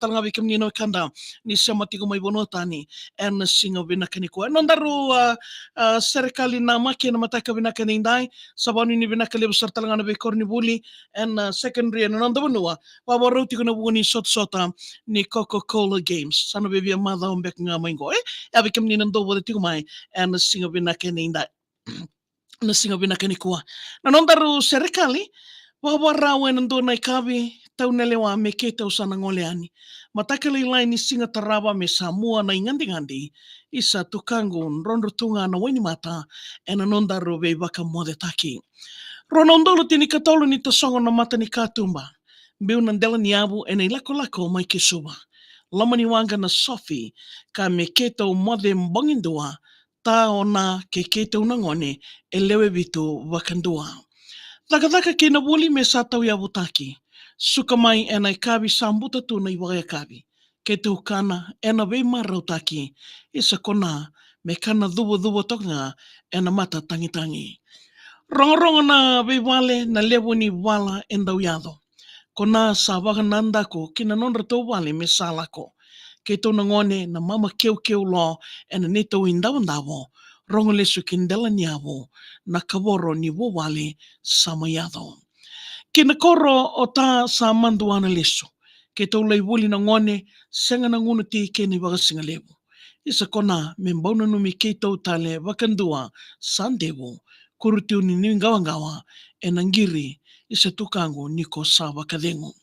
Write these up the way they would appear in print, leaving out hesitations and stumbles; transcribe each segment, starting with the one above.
talanga vikam nino kanda ni samati ko may bonotani en singa binakani ko nondaru serikali na maki na mataka binakani indai sabani ni binakali besar talanga na bekor ni buli en secondary en nondaru wawaruti ko na buni sot-sota ni Coca-Cola Games sana bebia mada ombek nga maingo ya vikam ni nando boda tikumai en singa binakani indai na singa binakani ko na nondaru serikali wawarawe nando na ikabi tau nelewa me ke tau sana ngoleani. Matakali lai ni singa taraba me Samoa na ingandi-ngandi isa tukango rondo tunga na wini mata ena nondaru be baka mode taki. Ronondolo tini katolo ni tasongo na mata ni katumba. Biu nandela ni abu ena ilako-lako mai ke suba. Lama ni wanga na Sophie ka me ke tau mode mbangindua ta ona ke tau nangone elewe bitu wakandua. Taka kina buli me sa tau ya butaki. Suka mai ena ikabi sambuta tu na iwaya kabi. Ke te ukana ena vei marau taki. Isa kona me kana dhubo toka ena mata tangi. Rongo na vei wale na levo ni wala endau yado. Kona sa waka nanda ko kina nonra tau wale me sa lako. Ke tau nangone na mama keu lo ena ne tau indawo rongo lesu kindela niawo na kaworo ni wale sama yado. Kina koro o ta sa manduana lesu. Ke tau lai wuli na ngone senga na ngunu ti ke ni waka singa lewo. Isa kona membauna numi ke tau tale wakandua sandewo kurutiu ni ngawa e nangiri isa tukango niko sa wakadengo.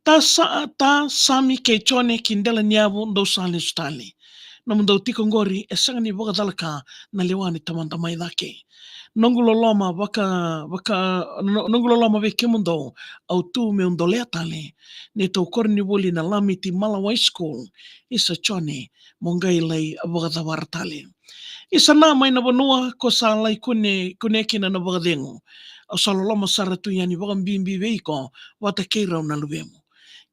Ta sami ke chone kindela niawo ndau sale stale. Namun dau tiko ngori e sanga ni waka dalaka na lewani tamandamai dake. Nonguloloma nonguloloma ve kemundo au tu me undolea tale ne tau korni woli na lamiti Malawa School isa chone mongai lai waka tale. Isa na mai na wanua ko sa lai kune kina na waka dengo. Au saloloma saratu yani waka mbimbi veiko wata keirau na luwemo.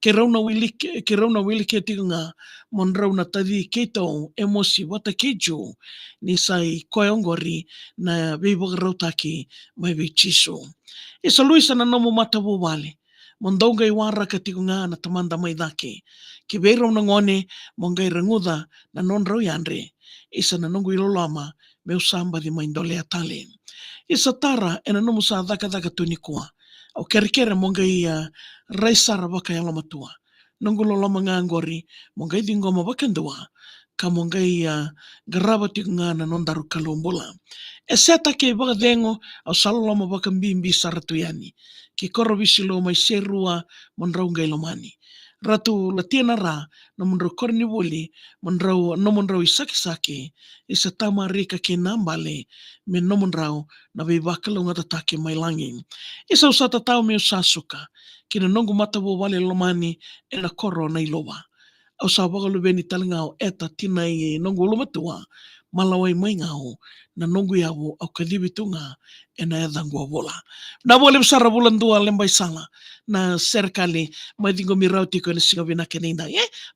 Ke rauna wili ke tinga mon rauna tadi ke tau emosi wata keju ni sai koeongori na veiwaga rautaki mai vei chiso. Isa luisa na nomo mata wale. Mon daungai wara ka tikunga na tamanda mai dake. Ke veirau na ngone mongai ranguda na non rau yandre. Isa na nongu ilolama me usamba di maindole atale. Isa tara ena nomo sa daka tunikua. Au kere mongai raisara waka yala matua. Nongolo lama ngangori, mongai di ngoma wakandua, ka mongai garaba tikunga na nondaru kalumbola. E seta ke waka dengo, au salo lama waka mbimbi saratu yani. Ke koro visilo mai serua monraungai lomani. Ratu latiana ra, na monrau korni wuli, no monrau isaki isa tama rika ke nambale, me no monrau na vei wakalunga tatake mai langi. Isa usata tau me usasuka, kina nongu mata wale lomani e na koro na ilowa. Au sa wakalu veni talingao eta tina i nongu ulomatua, malawai mai ngau, na nongu yawo au kadibitunga e na edangua wola. Na wale besara bulan dua lembai sala, na serikali mai dingo mirau tiko na singa vinake ninda.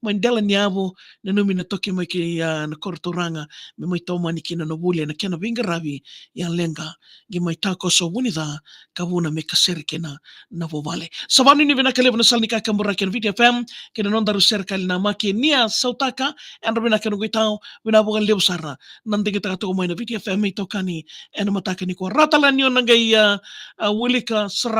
Mai ndela niawo na numi na toki mai ki na kortoranga me mai tau mani kina na wule na kena vinga ravi ya lenga gi mai tako so wunida ka wuna me kasere kena na wale. Sabani ni vinake levo na salnika kambura kena video FM kena nondaru serikali na maki nia sautaka ena vinake nungui tau winabugan levo sara nandi kita katoko mai na video FM ito kani ena mataka ni ko ratalan yun nangai wulika